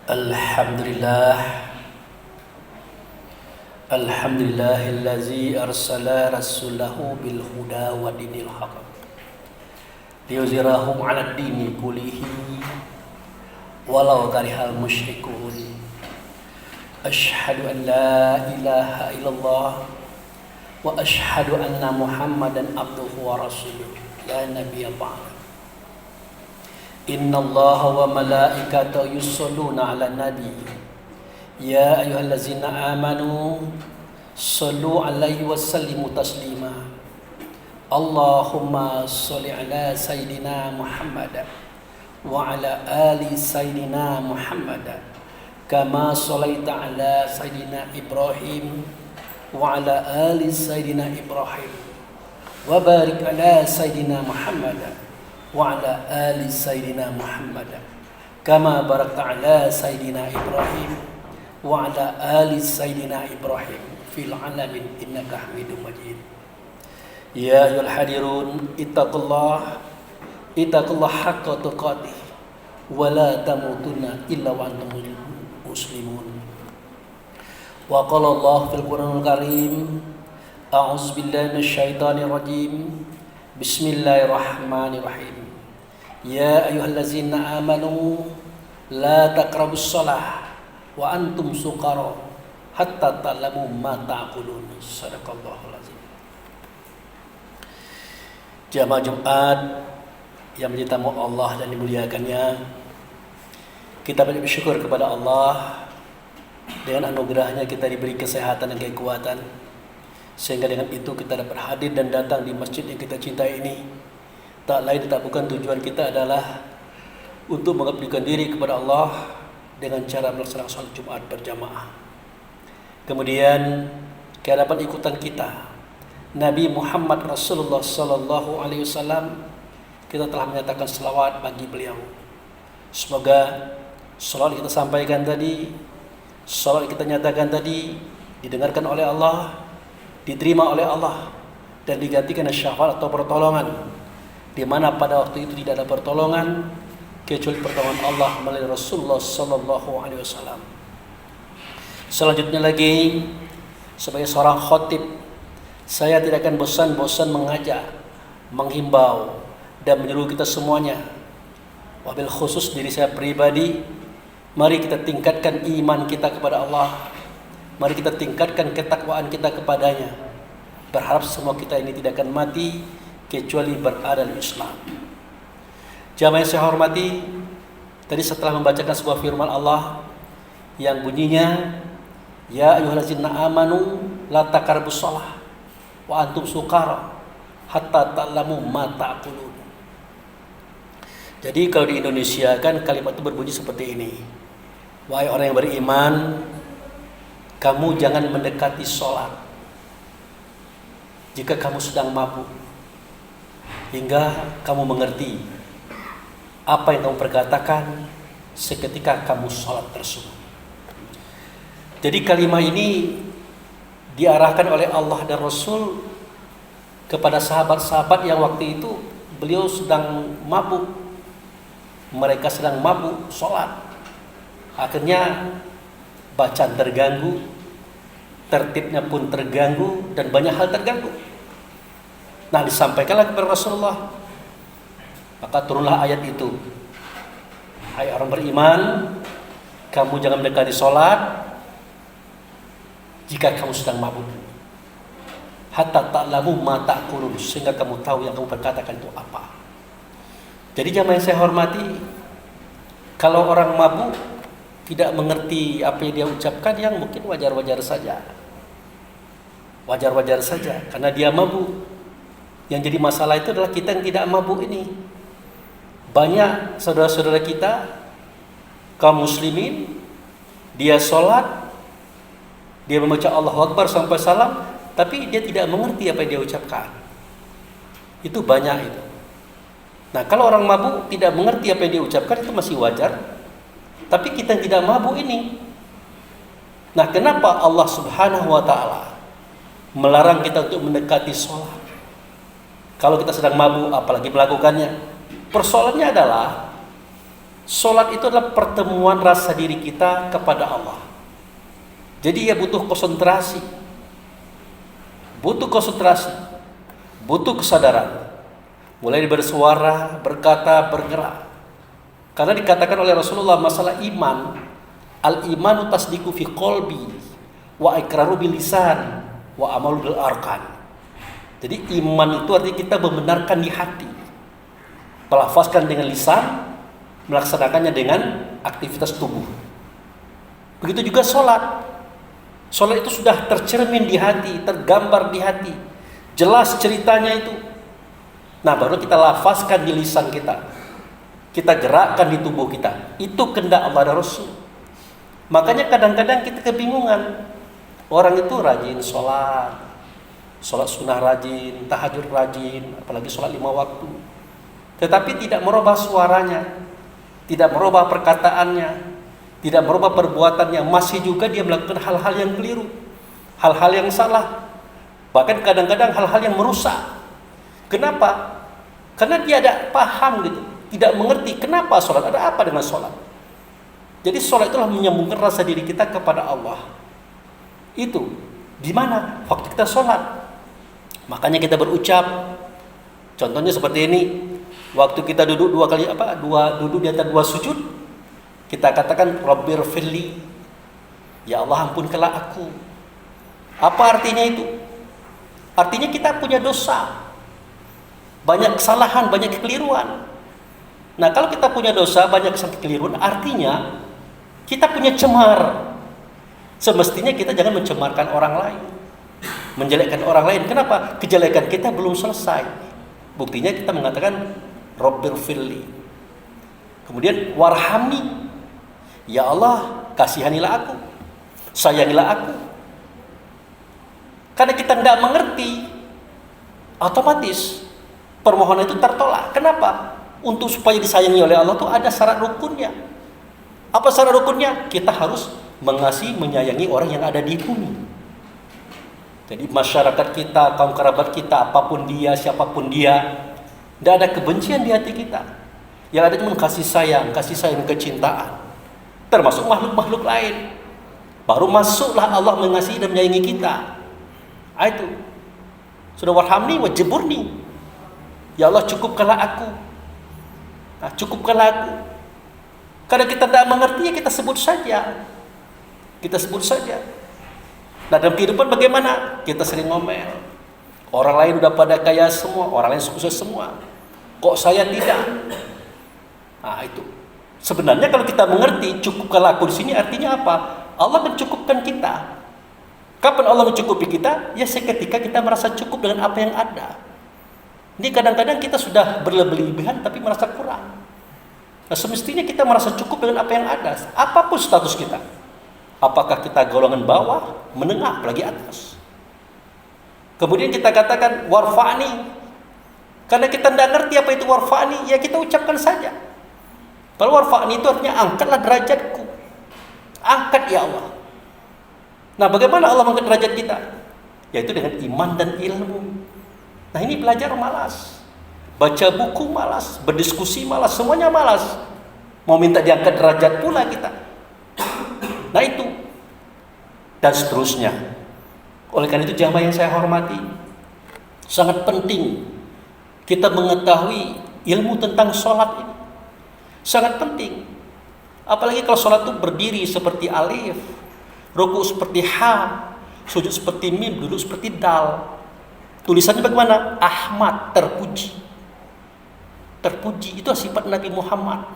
Alhamdulillah Alhamdulillahillazi arsala rasulahu bil huda wa dinil haq liyuzhirahu 'ala ad-dini kullihi walau karihal musyrikun. Asyhadu an la ilaha illallah wa asyhadu anna Muhammadan abduhu wa rasuluh la nabiyya ba'da. Inna Allaha wa malaikatahu yusholluna 'alan nabi. Ya ayyuhallazina amanu shallu 'alaihi wa sallimu taslima. Allahumma shalli 'ala sayidina Muhammad wa 'ala ali sayidina Muhammad kama shallaita 'ala sayidina Ibrahim wa 'ala ali sayidina Ibrahim wa barik 'ala sayidina Muhammad wa ala ali sayyidina Muhammad kama barakta ala sayyidina Ibrahim wa ala ali sayyidina Ibrahim fil alamin innaka Hamidum Majid. Ya ayyuhal hadirun ittaqullah haqqa tuqatih wa la tamutunna illa wa antum muslimun. Wa qala Allah fil Qur'anil Karim, a'udzu billahi minasyaitonir rajim. Bismillahirrahmanirrahim. Ya ayyuhallazina amanu la taqrabus shalah wa antum suqara hatta ta'lamu ma ta'qulun. Shadaqallahul azim. Jamaah Jumat yang menjadi tamu Allah dan dimuliakannya, kita banyak bersyukur kepada Allah. Dengan anugerahnya kita diberi kesehatan dan kekuatan, sehingga dengan itu kita dapat hadir dan datang di masjid yang kita cintai ini. Tak lain tak bukan tujuan kita adalah untuk mengabdikan diri kepada Allah dengan cara melaksanakan salat Jumat berjamaah. Kemudian kehadapan ikutan kita Nabi Muhammad Rasulullah sallallahu alaihi wasallam, kita telah menyatakan selawat bagi beliau. Semoga selawat kita sampaikan tadi, selawat kita nyatakan tadi didengarkan oleh Allah, diterima oleh Allah, dan digantikan syafaat atau pertolongan, di mana pada waktu itu tidak ada pertolongan kecuali pertolongan Allah melalui Rasulullah sallallahu alaihi wasallam. Selanjutnya lagi, sebagai seorang khatib, saya tidak akan bosan-bosan mengajak, menghimbau dan menyuruh kita semuanya, wabil khusus diri saya pribadi, mari kita tingkatkan iman kita kepada Allah. Mari kita tingkatkan ketakwaan kita kepadanya. Berharap semua kita ini tidak akan mati kecuali berada dalam Islam. Jamaah yang saya hormati, tadi setelah membacakan sebuah firman Allah yang bunyinya, ya ayyuhallazina amanu la taqrabus shalah wa antum sukara hatta ta'lamu ma ta'qulun. Jadi kalau di Indonesia kan kalimat itu berbunyi seperti ini. Wahai orang yang beriman, kamu jangan mendekati sholat jika kamu sedang mabuk, hingga kamu mengerti apa yang kamu perkatakan seketika kamu sholat tersebut. Jadi kalimat ini diarahkan oleh Allah dan Rasul kepada sahabat-sahabat yang waktu itu beliau sedang mabuk. Mereka sedang mabuk sholat. Akhirnya bacaan terganggu, tertibnya pun terganggu, dan banyak hal terganggu. Nah, disampaikanlah kepada Rasulullah, maka turunlah ayat itu. Hai orang beriman, kamu jangan mendekati sholat jika kamu sedang mabuk, hatta ta'lamu ma ta'qulun, sehingga kamu tahu yang kamu berkatakan itu apa. Jadi jamaah yang saya hormati, kalau orang mabuk tidak mengerti apa yang dia ucapkan, yang mungkin wajar-wajar saja. Wajar-wajar saja, karena dia mabuk. Yang jadi masalah itu adalah kita yang tidak mabuk ini. Banyak saudara-saudara kita, kaum muslimin, dia sholat, dia membaca Allahu Akbar sampai salam, tapi dia tidak mengerti apa yang dia ucapkan. Itu banyak itu. Nah, kalau orang mabuk tidak mengerti apa yang dia ucapkan, itu masih wajar. Tapi kita yang tidak mabuk ini, nah kenapa Allah subhanahu wa ta'ala melarang kita untuk mendekati sholat? Kalau kita sedang mabuk, apalagi melakukannya. Persoalannya adalah Sholat itu adalah pertemuan rasa diri kita kepada Allah. Jadi ya butuh konsentrasi, butuh kesadaran. Mulai bersuara, berkata, bergerak. Karena dikatakan oleh Rasulullah masalah iman, al-imanu tasdiqu fi qalbi wa iqraru bil lisan wa amalu bil arkan. Jadi iman itu artinya kita membenarkan di hati, melafazkan dengan lisan, melaksanakannya dengan aktivitas tubuh. Begitu juga sholat. Sholat itu sudah tercermin di hati, tergambar di hati, jelas ceritanya itu. Nah, baru kita lafazkan di lisan kita, kita gerakkan di tubuh kita. Itu kehendak Allah dan Rasul. Makanya kadang-kadang kita kebingungan. Orang itu rajin sholat sunnah rajin, tahajud rajin, apalagi sholat 5 waktu, tetapi tidak merubah suaranya, tidak merubah perkataannya, tidak merubah perbuatannya, masih juga dia melakukan hal-hal yang keliru, hal-hal yang salah, bahkan kadang-kadang hal-hal yang merusak. Kenapa? Karena dia tidak paham gitu, tidak mengerti kenapa sholat, ada apa dengan sholat. Jadi sholat itulah menyambungkan rasa diri kita kepada Allah. Itu di mana? Waktu kita sholat. Makanya kita berucap. Contohnya seperti ini. Waktu kita duduk duduk di atas 2 sujud, kita katakan Rabbir firli, ya Allah ampunkanlah aku. Apa artinya itu? Artinya kita punya dosa, banyak kesalahan, banyak kekeliruan. Nah, kalau kita punya dosa, banyak kekeliruan, artinya kita punya cemar. Semestinya kita jangan mencemarkan orang lain, menjelekkan orang lain. Kenapa? Kejelekan kita belum selesai. Buktinya kita mengatakan Rabbir firli. Kemudian warhamni, ya Allah kasihanilah aku, sayangilah aku. Karena kita tidak mengerti, otomatis permohonan itu tertolak. Kenapa? Untuk supaya disayangi oleh Allah itu ada syarat rukunnya. Apa syarat rukunnya? Kita harus mengasihi, menyayangi orang yang ada di bumi. Jadi masyarakat kita, kaum kerabat kita, apapun dia, siapapun dia, tidak ada kebencian di hati kita. Yang ada cuma kasih sayang, kecintaan. Termasuk makhluk-makhluk lain. Baru masuklah Allah mengasihi dan menyayangi kita. Itu sudah warhamni wajiburni, ya Allah cukupkanlah aku. Nah, cukupkanlah aku. Karena kita tidak mengerti, ya kita sebut saja. Nah, dalam kehidupan bagaimana? Kita sering ngomel. Orang lain udah pada kaya semua, orang lain sukses semua. Kok saya tidak? Nah, itu. Sebenarnya kalau kita mengerti cukupkanlah aku di sini artinya apa? Allah mencukupkan kita. Kapan Allah mencukupi kita? Ya seketika kita merasa cukup dengan apa yang ada. Ini kadang-kadang kita sudah berlebihan tapi merasa kurang. Nah, semestinya kita merasa cukup dengan apa yang ada, apapun status kita. Apakah kita golongan bawah, menengah, apalagi atas. Kemudian kita katakan warfa'ni. Karena kita tidak ngerti apa itu warfa'ni, ya kita ucapkan saja. Kalau warfa'ni itu artinya angkatlah derajatku. Angkat ya Allah. Nah, bagaimana Allah mengangkat derajat kita? Yaitu dengan iman dan ilmu. Nah, ini belajar malas, baca buku malas, berdiskusi malas, semuanya malas. Mau minta diangkat derajat pula kita. Nah, itu dan seterusnya. Oleh karena itu jamaah yang saya hormati, sangat penting kita mengetahui ilmu tentang sholat ini. Sangat penting. Apalagi kalau sholat itu berdiri seperti alif, ruku seperti ha, sujud seperti mim, duduk seperti dal. Tulisannya bagaimana? Ahmad, terpuji. Terpuji itu sifat Nabi Muhammad.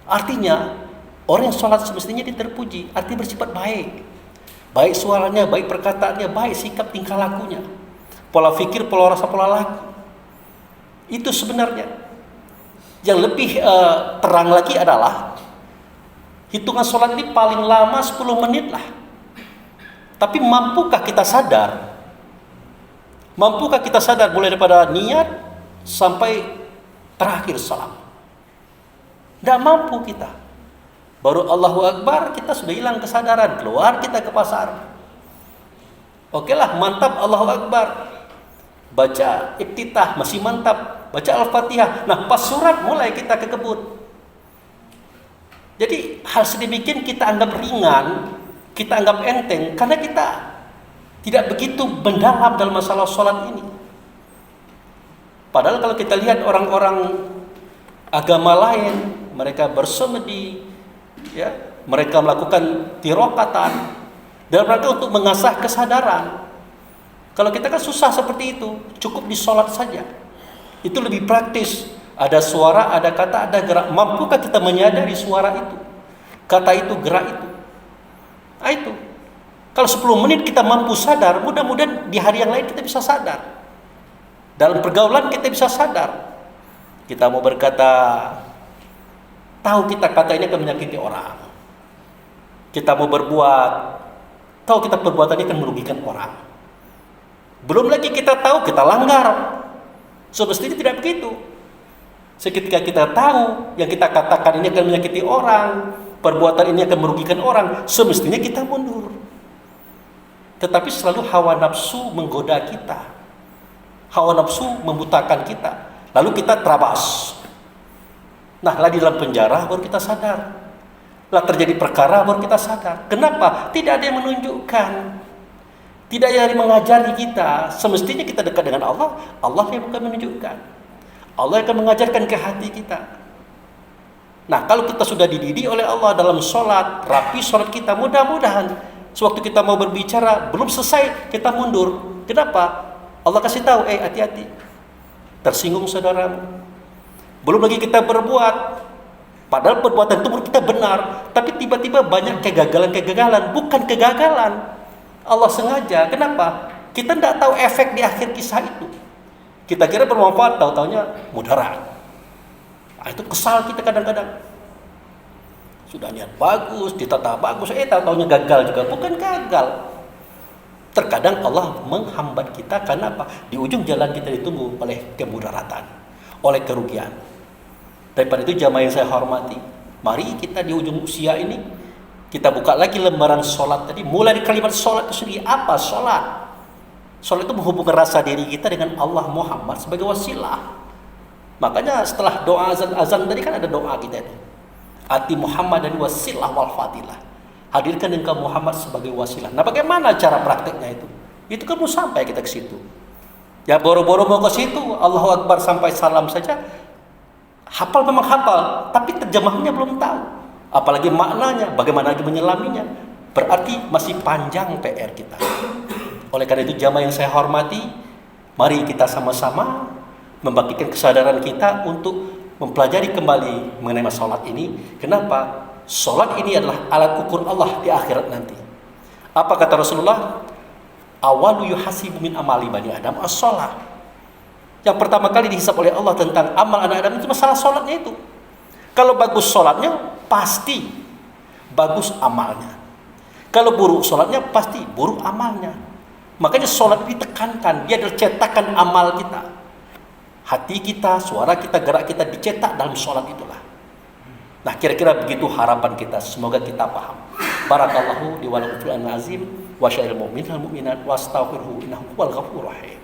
Artinya orang yang sholat semestinya dia terpuji, artinya bersifat baik. Baik suaranya, baik perkataannya, baik sikap tingkah lakunya, pola fikir, pola rasa, pola laku. Itu sebenarnya. Yang lebih terang lagi adalah hitungan sholat ini paling lama 10 menit lah. Tapi mampukah kita sadar? Mampukah kita sadar mulai daripada niat sampai terakhir salam? Tidak mampu kita. Baru Allahu Akbar kita sudah hilang kesadaran, keluar kita ke pasar. Oke lah, mantap Allahu Akbar. Baca iftitah masih mantap. baca Al-Fatihah. Nah, pas surat mulai kita kekebut. Jadi hal sedemikian kita anggap ringan, kita anggap enteng karena kita tidak begitu mendalam dalam masalah sholat ini. Padahal kalau kita lihat orang-orang agama lain, mereka bersemedi, ya, mereka melakukan tirokatan dalam rangka untuk mengasah kesadaran. Kalau kita kan susah seperti itu, cukup di sholat saja. Itu lebih praktis. Ada suara, ada kata, ada gerak. Mampukah kita menyadari suara itu? Kata itu, gerak itu. Nah itu. Kalau 10 menit kita mampu sadar, mudah-mudahan di hari yang lain kita bisa sadar. Dalam pergaulan kita bisa sadar. Kita mau berkata, tahu kita kata ini akan menyakiti orang. Kita mau berbuat, tahu kita perbuatan ini akan merugikan orang. Belum lagi kita tahu kita langgar. Semestinya tidak begitu. Seketika kita tahu yang kita katakan ini akan menyakiti orang, perbuatan ini akan merugikan orang, semestinya kita mundur. Tetapi selalu hawa nafsu menggoda kita. Hawa nafsu membutakan kita. Lalu kita terabas. Nah, lah di dalam penjara baru kita sadar. Lah terjadi perkara baru kita sadar. Kenapa? Tidak ada yang menunjukkan. Tidak ada yang mengajari kita. Semestinya kita dekat dengan Allah, Allah yang bukan menunjukkan. Allah akan mengajarkan ke hati kita. Nah, kalau kita sudah dididik oleh Allah dalam sholat, rapi sholat kita, mudah-mudahan sewaktu kita mau berbicara, belum selesai, kita mundur. Kenapa? Allah kasih tahu, hati-hati. Tersinggung saudaramu. Belum lagi kita berbuat. Padahal perbuatan itu menurut kita benar. Tapi tiba-tiba banyak kegagalan-kegagalan. Bukan kegagalan. Allah sengaja. Kenapa? Kita tidak tahu efek di akhir kisah itu. Kita kira bermanfaat, tahu-taunya mudarat. Nah, itu kesal kita kadang-kadang. Sudah niat bagus, ditata bagus, tahu-taunya gagal juga. Bukan gagal. Terkadang Allah menghambat kita karena apa? Di ujung jalan kita ditunggu oleh kemudaratan, oleh kerugian. Daripada itu jamaah yang saya hormati, mari kita di ujung usia ini, kita buka lagi lembaran sholat tadi. Mulai di kalimat sholat itu sendiri. Apa sholat? Sholat itu menghubungkan rasa diri kita dengan Allah Muhammad sebagai wasilah. Makanya setelah doa azan tadi kan ada doa kita ini. Ati Muhammad dan wasilah wal fadilah. Hadirkan engkau Muhammad sebagai wasilah. Nah, bagaimana cara prakteknya itu? Itu kan mau sampai kita ke situ. Ya boro-boro mau ke situ, Allahu Akbar sampai salam saja. Hafal memang hafal, tapi terjemahnya belum tahu. Apalagi maknanya, bagaimana lagi menyelaminya. Berarti masih panjang PR kita. Oleh karena itu jamaah yang saya hormati, mari kita sama-sama membangkitkan kesadaran kita untuk mempelajari kembali mengenai masalah ini. Kenapa? Salat ini adalah alat ukur Allah di akhirat nanti. Apa kata Rasulullah? Awalu yuhasibu min amali bani Adam as-shalah. Yang pertama kali dihisab oleh Allah tentang amal anak Adam itu masalah salatnya itu. Kalau bagus salatnya, pasti bagus amalnya. Kalau buruk salatnya, pasti buruk amalnya. Makanya sholat ditekankan, dia adalah cetakan amal kita. Hati kita, suara kita, gerak kita dicetak dalam sholat itulah. Nah, kira-kira begitu harapan kita. Semoga kita paham. Barakallahu li wa lakum fil azim wa sya'il mu'minal mu'minat wa astaghfiruhu innahu huwal ghafurur rahim.